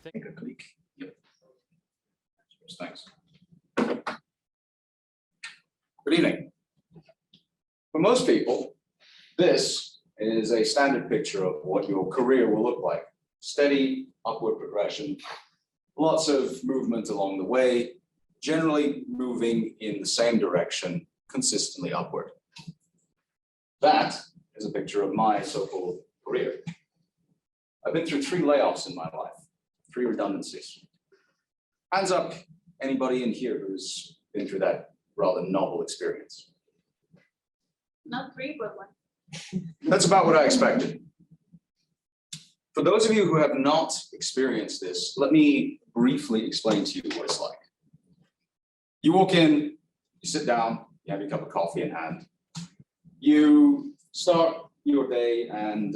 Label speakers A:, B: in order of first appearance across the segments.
A: Make a click. Yep. Thanks. Good evening. For most people, this is a standard picture of what your career will look like. Steady upward progression, lots of movement along the way, generally moving in the same direction, consistently upward. That is a picture of my so-called career. I've been through 3 layoffs in my life, 3 redundancies. Hands up, anybody in here who's been through that rather novel experience?
B: Not 3, but 1.
A: That's about what I expected. For those of you who have not experienced this, let me briefly explain to you what it's like. You walk in, you sit down, you have your cup of coffee in hand. You start your day and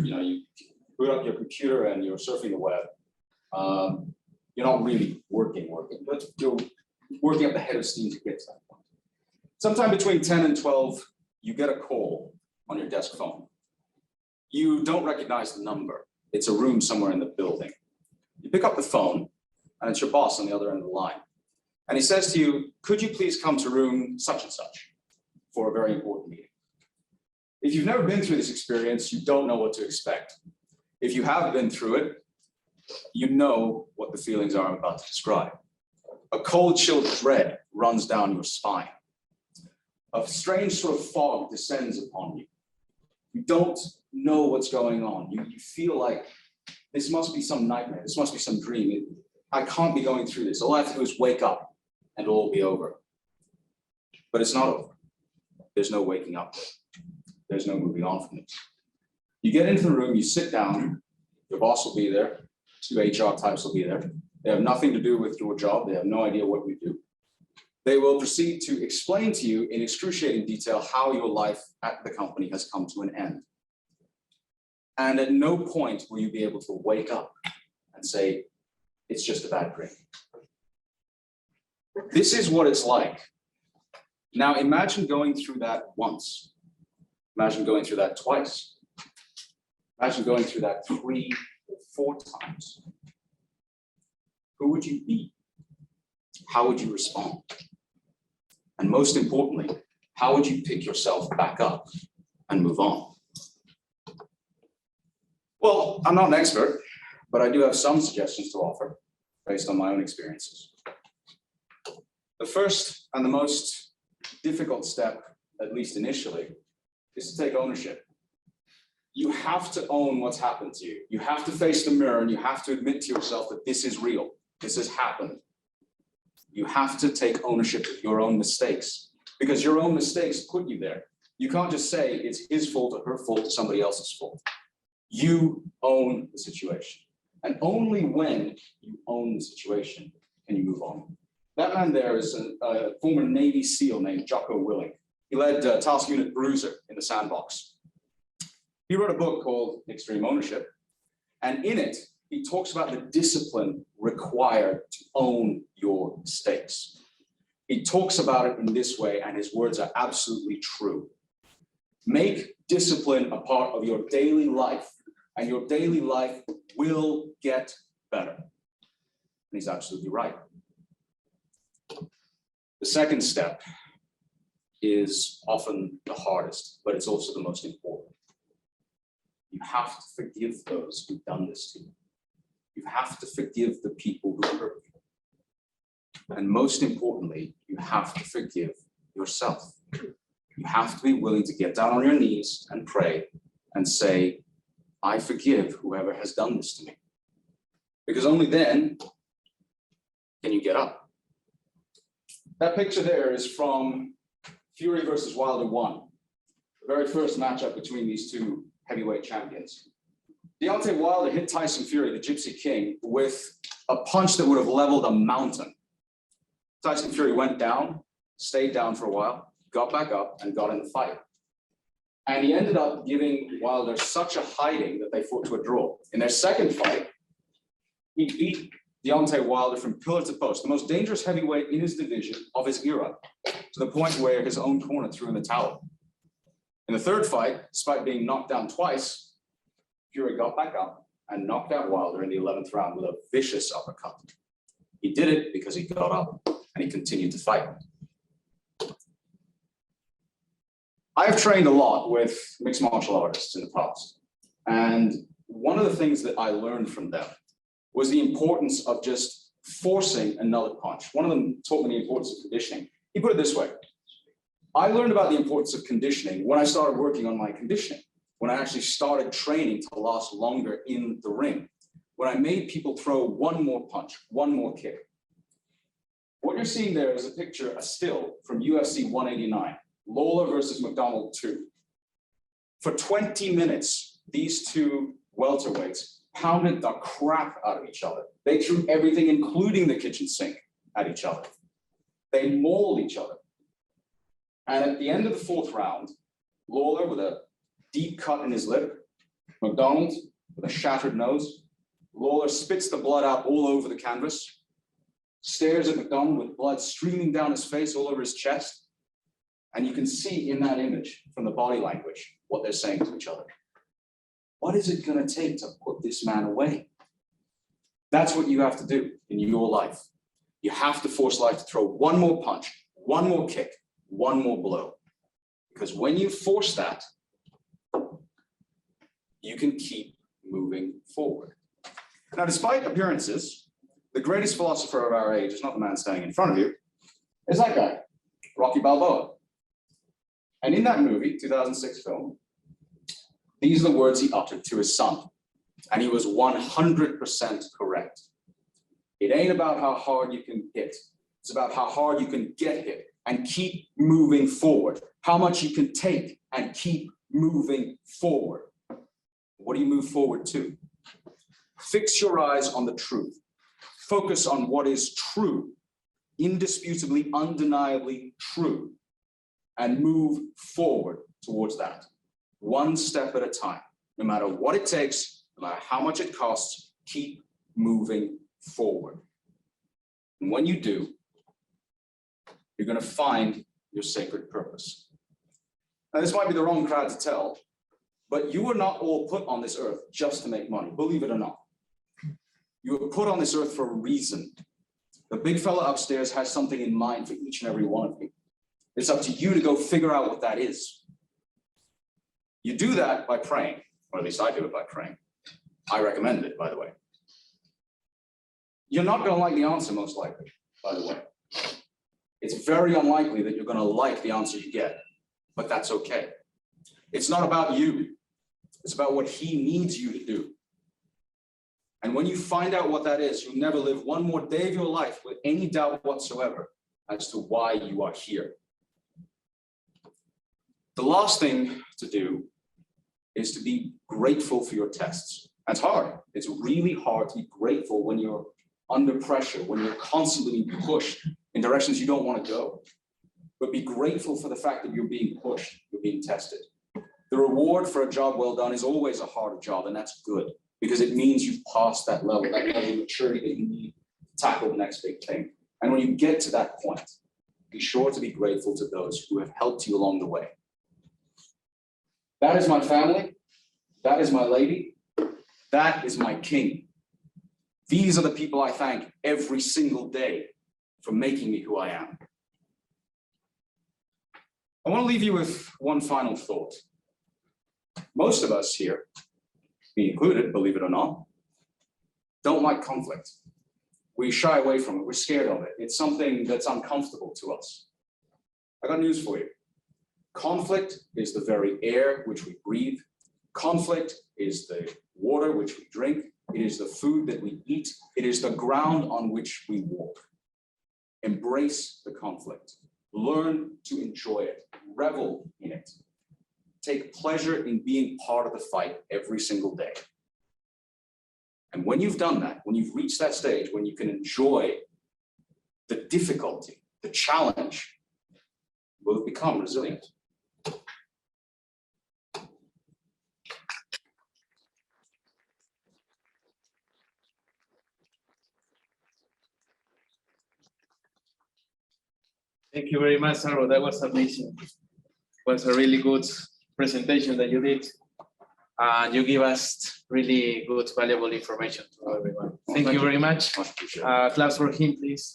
A: you boot up your computer and you're surfing the web. You're not really working, but you're working up the head of steam to get to that point. Sometime between 10 and 12, you get a call on your desk phone. You don't recognize the number. It's a room somewhere in the building. You pick up the phone, and it's your boss on the other end of the line. And he says to you, could you please come to room such and such for a very important meeting? If you've never been through this experience, you don't know what to expect. If you have been through it, you know what the feelings are I'm about to describe. A cold, chill dread runs down your spine. A strange sort of fog descends upon you. You don't know what's going on. You feel like this must be some nightmare. This must be some dream. I can't be going through this. All I have to do is wake up and it'll all be over. But it's not over. There's no waking up. There's no moving on from it. You get into the room, you sit down, your boss will be there, 2 HR types will be there. They have nothing to do with your job. They have no idea what you do. They will proceed to explain to you in excruciating detail how your life at the company has come to an end. And at no point will you be able to wake up and say, it's just a bad dream. This is what it's like. Now imagine going through that once. Imagine going through that twice. Imagine going through that 3 or 4 times. Who would you be? How would you respond? And most importantly, how would you pick yourself back up and move on? Well, I'm not an expert, but I do have some suggestions to offer based on my own experiences. The first and the most difficult step, at least initially, is to take ownership. You have to own what's happened to you. You have to face the mirror and you have to admit to yourself that this is real. This has happened. You have to take ownership of your own mistakes because your own mistakes put you there. You can't just say it's his fault or her fault or somebody else's fault. You own the situation. And only when you own the situation can you move on. That man there is a former Navy SEAL named Jocko Willink. He led Task Unit Bruiser in the sandbox. He wrote a book called Extreme Ownership. And in it, he talks about the discipline required to own your mistakes. He talks about it in this way, and his words are absolutely true. Make discipline a part of your daily life, and your daily life will get better. And he's absolutely right. The second step is often the hardest, but it's also the most important. You have to forgive those who've done this to you. You have to forgive the people who hurt you. And most importantly, you have to forgive yourself. You have to be willing to get down on your knees and pray and say, I forgive whoever has done this to me. Because only then can you get up. That picture there is from Fury versus Wilder 1, the very first matchup between these 2 heavyweight champions. Deontay Wilder hit Tyson Fury, the Gypsy King, with a punch that would have leveled a mountain. Tyson Fury went down, stayed down for a while, got back up, and got in the fight. And he ended up giving Wilder such a hiding that they fought to a draw. In their second fight, he beat Deontay Wilder from pillar to post, the most dangerous heavyweight in his division of his era, to the point where his own corner threw in the towel. In the third fight, despite being knocked down twice, Fury got back up, and knocked out Wilder in the 11th round with a vicious uppercut. He did it because he got up and he continued to fight. I have trained a lot with mixed martial artists in the past. And one of the things that I learned from them was the importance of just forcing another punch. One of them taught me the importance of conditioning. He put it this way. I learned about the importance of conditioning when I started working on my conditioning, when I actually started training to last longer in the ring, when I made people throw one more punch, one more kick. What you're seeing there is a picture, a still from UFC 189, Lawler versus McDonald 2. For 20 minutes, these two welterweights pounded the crap out of each other. They threw everything, including the kitchen sink, at each other. They mauled each other. And at the end of the 4th round, Lawler with a deep cut in his lip, McDonald with a shattered nose. Lawler spits the blood out all over the canvas, stares at McDonald with blood streaming down his face, all over his chest. And you can see in that image from the body language what they're saying to each other. What is it going to take to put this man away? That's what you have to do in your life. You have to force life to throw one more punch, one more kick, one more blow. Because when you force that, you can keep moving forward. Now, despite appearances, the greatest philosopher of our age is not the man standing in front of you, it's that guy, Rocky Balboa. And in that movie, 2006 film, these are the words he uttered to his son. And he was 100% correct. It ain't about how hard you can hit. It's about how hard you can get hit and keep moving forward. How much you can take and keep moving forward. What do you move forward to? Fix your eyes on the truth. Focus on what is true, indisputably, undeniably true, and move forward towards that, one step at a time. No matter what it takes, no matter how much it costs, keep moving forward. And when you do, you're going to find your sacred purpose. Now, this might be the wrong crowd to tell, but you were not all put on this earth just to make money, believe it or not. You were put on this earth for a reason. The big fella upstairs has something in mind for each and every one of you. It's up to you to go figure out what that is. You do that by praying, or at least I do it by praying. I recommend it, by the way. You're not going to like the answer, most likely, by the way. It's very unlikely that you're going to like the answer you get, but that's okay. It's not about you. It's about what he needs you to do. And when you find out what that is, you'll never live one more day of your life with any doubt whatsoever as to why you are here. The last thing to do is to be grateful for your tests. That's hard. It's really hard to be grateful when you're under pressure, when you're constantly being pushed in directions you don't want to go. But be grateful for the fact that you're being pushed, you're being tested. The reward for a job well done is always a harder job, and that's good, because it means you've passed that level of maturity that you need to tackle the next big thing. And when you get to that point, be sure to be grateful to those who have helped you along the way. That is my family. That is my lady. That is my king. These are the people I thank every single day for making me who I am. I want to leave you with one final thought. Most of us here, me included, believe it or not, don't like conflict. We shy away from it. We're scared of it. It's something that's uncomfortable to us. I got news for you. Conflict is the very air which we breathe. Conflict is the water which we drink. It is the food that we eat. It is the ground on which we walk. Embrace the conflict. Learn to enjoy it. Revel in it. Take pleasure in being part of the fight every single day. And when you've done that, when you've reached that stage, when you can enjoy the difficulty, the challenge, you will become resilient.
C: Thank you very much, Sarbo. That was amazing. It was a really good presentation that you did. You give us really good, valuable information to everyone. Thank you very much.
A: Much appreciated.
C: Claps for him, please.